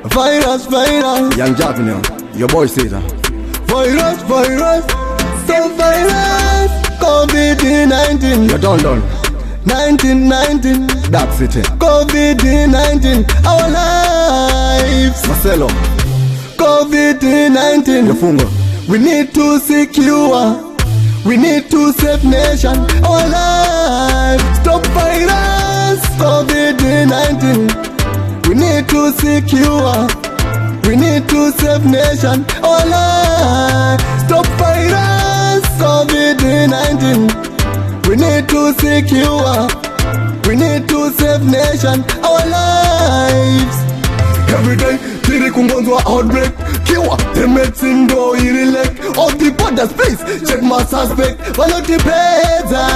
Virus, virus. Young Jack now, your boy says that. Virus, virus. So virus. COVID-19. You're done. 1919. That's it. COVID-19. Our lives. Marcelo. COVID-19. Yafunga. We need to secure. We need to save nation. Our lives. Stop virus. COVID-19. We need to secure. We need to save nation. Our lives. Stop virus. COVID-19. We need to secure. We need to save nation. Our lives. Every day, tiri kungonzwa outbreak. Kiwa, the medicine do irelect. All the borders, please, check my suspect. Wanotipeza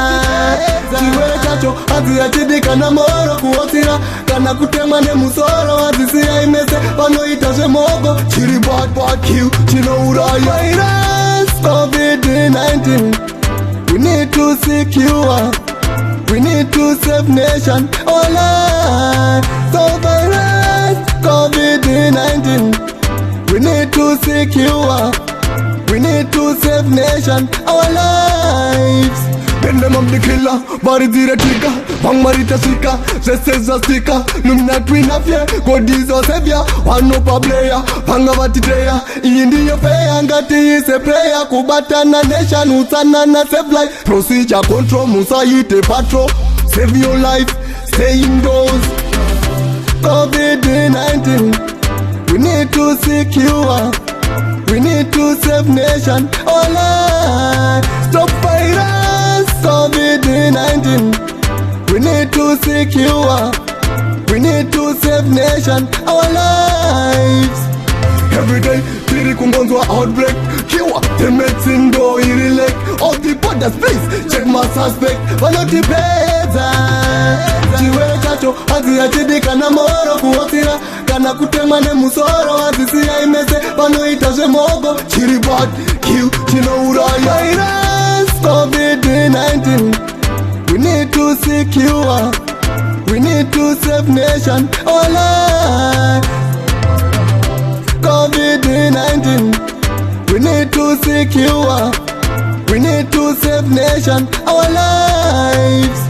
chiwe chacho, hazi ya chidi kana moro kuotira. Kana kutema ne musoro, hazi siya imese. Wanoitashe mogo, chiri bad kill. Chino urai virus, COVID-19. We need to secure. We need to save nation. Our lives. So virus, COVID-19. We need to secure. We need to save nation. Our lives. Bend them up the killer, body the trigger. Bang marita sika, zestes a sticker. Numna twin of ya, God is our savior. One no player, panga vatitreya. India pay angati is a prayer. Kubata na nation, utana na save life. Procedure control, musa ite patrol. Save your life, stay indoors. COVID-19. We need to secure. We need to save nation. Our lives. Stop virus. COVID-19. We need to secure. We need to save nation. Our lives. Every day, tiri kungonzwa outbreak. Kiwa, the medicine do irelect. All the borders, please, check my suspect. Wanotipeza chiwe chacho, hazi ya chidi kana moro kuotira. Kana kutema ne musoro, hazi siya imese. Wanoitashe mogo, chiri bad kill. Chino urai virus, COVID-19. We need to secure. We need to save nation. Our lives. COVID-19. We need to secure. We need to save nation. Our lives.